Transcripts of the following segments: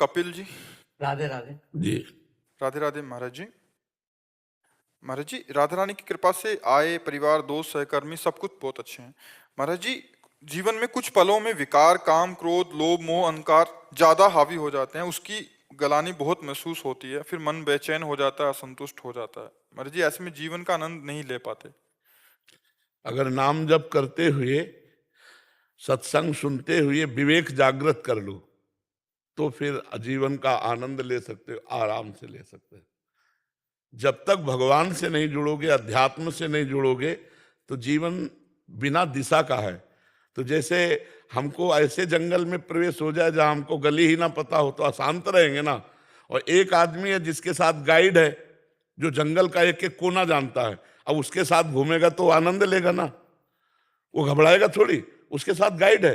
कपिल जी। राधे राधे जी। राधे राधे महाराज जी। महाराज जी, राधा रानी की कृपा से आए परिवार, दोस्त, सहकर्मी सब कुछ बहुत अच्छे हैं। महाराज जी, जीवन में कुछ पलों में विकार, काम, क्रोध, लोभ, मोह, अहंकार ज्यादा हावी हो जाते हैं। उसकी गलानी बहुत महसूस होती है, फिर मन बेचैन हो जाता है, असंतुष्ट हो जाता है। महाराज जी, ऐसे में जीवन का आनंद नहीं ले पाते। अगर नाम जप करते हुए, सत्संग सुनते हुए विवेक जागृत कर लो तो फिर जीवन का आनंद ले सकते हो, आराम से ले सकते हो। जब तक भगवान से नहीं जुड़ोगे, अध्यात्म से नहीं जुड़ोगे, तो जीवन बिना दिशा का है। तो जैसे हमको ऐसे जंगल में प्रवेश हो जाए जहां हमको गली ही ना पता हो, तो अशांत रहेंगे ना। और एक आदमी है जिसके साथ गाइड है, जो जंगल का एक एक कोना जानता है, अब उसके साथ घूमेगा तो आनंद लेगा ना, वो घबराएगा थोड़ी। उसके साथ गाइड है,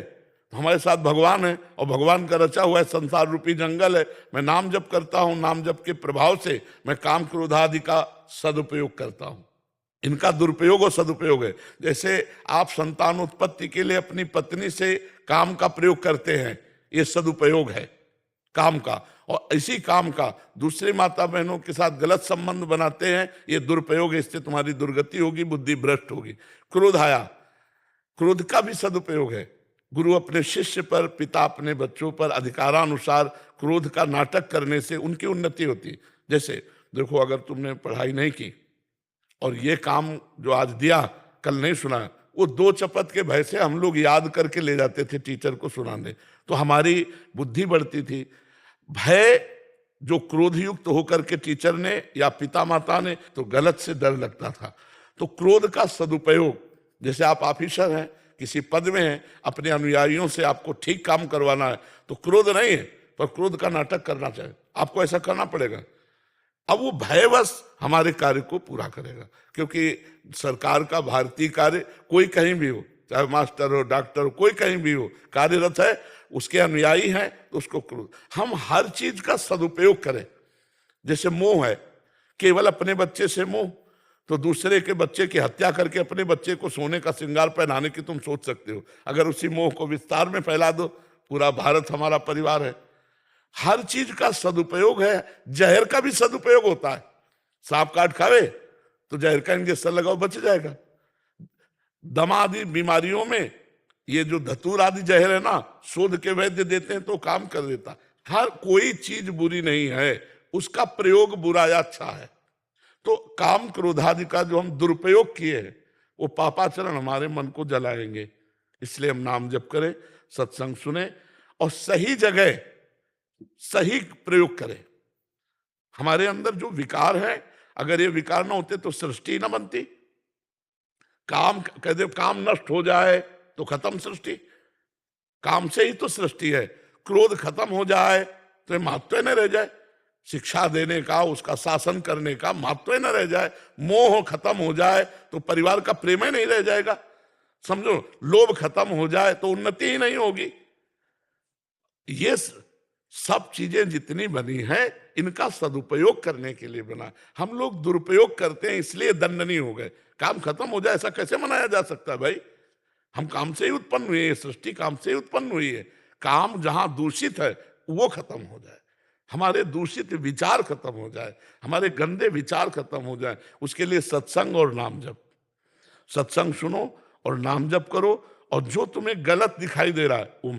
तो हमारे साथ भगवान है, और भगवान का रचा हुआ है संसार रूपी जंगल है। मैं नाम जप करता हूं, नाम जप के प्रभाव से मैं काम क्रोध आदि का सदुपयोग करता हूं। इनका दुरुपयोग और सदुपयोग है। जैसे आप संतान उत्पत्ति के लिए अपनी पत्नी से काम का प्रयोग करते हैं, ये सदुपयोग है काम का। और इसी काम का दूसरी माता बहनों के साथ गलत संबंध बनाते हैं, ये दुरुपयोग है। इससे तुम्हारी दुर्गति होगी, बुद्धि भ्रष्ट होगी। क्रोध आया, क्रोध का भी सदुपयोग है। गुरु अपने शिष्य पर, पिता अपने बच्चों पर अधिकारानुसार क्रोध का नाटक करने से उनकी उन्नति होती है। जैसे देखो, अगर तुमने पढ़ाई नहीं की और ये काम जो आज दिया कल नहीं सुना, वो 2 चपत के भय से हम लोग याद करके ले जाते थे टीचर को सुनाने, तो हमारी बुद्धि बढ़ती थी। भय जो क्रोध युक्त होकर के टीचर ने या पिता माता ने, तो गलत से डर लगता था। तो क्रोध का सदुपयोग, जैसे आप ऑफिसर हैं, किसी पद में हैं, अपने अनुयायियों से आपको ठीक काम करवाना है, तो क्रोध नहीं है पर क्रोध का नाटक करना चाहिए, आपको ऐसा करना पड़ेगा। अब वो भयवश हमारे कार्य को पूरा करेगा, क्योंकि सरकार का भारतीय कार्य कोई कहीं भी हो, चाहे मास्टर हो, डॉक्टर हो, कोई कहीं भी हो, कार्यरत है, उसके अनुयायी हैं, तो उसको क्रोध। हम हर चीज का सदुपयोग करें। जैसे मोह है, केवल अपने बच्चे से मोह, तो दूसरे के बच्चे की हत्या करके अपने बच्चे को सोने का श्रृंगार पहनाने की तुम सोच सकते हो। अगर उसी मोह को विस्तार में फैला दो, पूरा भारत हमारा परिवार है। हर चीज का सदुपयोग है। जहर का भी सदुपयोग होता है। सांप काट खावे तो जहर का इंजेक्शन लगाओ, बच जाएगा। दमा आदि बीमारियों में ये जो धतूर आदि जहर है ना, शोध के वैद्य देते हैं तो काम कर देता। हर कोई चीज बुरी नहीं है, उसका प्रयोग बुरा या अच्छा है। तो काम क्रोधादि का जो हम दुरुपयोग किए हैं, वो पापाचरण हमारे मन को जलाएंगे। इसलिए हम नाम जप करें, सत्संग सुने और सही जगह सही प्रयोग करें। हमारे अंदर जो विकार है, अगर ये विकार ना होते तो सृष्टि ना बनती। काम कहते काम नष्ट हो जाए तो खत्म सृष्टि, काम से ही तो सृष्टि है। क्रोध खत्म हो जाए तो महत्व न रह जाए, शिक्षा देने का, उसका शासन करने का महत्व न रह जाए। मोह खत्म हो जाए तो परिवार का प्रेम ही नहीं रह जाएगा, समझो। लोभ खत्म हो जाए तो उन्नति ही नहीं होगी। ये सब चीजें जितनी बनी हैं, इनका सदुपयोग करने के लिए बना। हम लोग दुरुपयोग करते हैं, इसलिए दंडनीय हो गए। काम खत्म हो जाए ऐसा कैसे मनाया जा सकता है भाई? हम काम से ही उत्पन्न हुए हैं, सृष्टि काम से ही उत्पन्न हुई है। काम जहां दूषित है वो खत्म हो जाए, हमारे दूषित विचार खत्म हो जाए, हमारे गंदे विचार खत्म हो जाए, उसके लिए सत्संग और नाम जप। सत्संग सुनो और नाम जप करो, और जो तुम्हें गलत दिखाई दे रहा है वो मत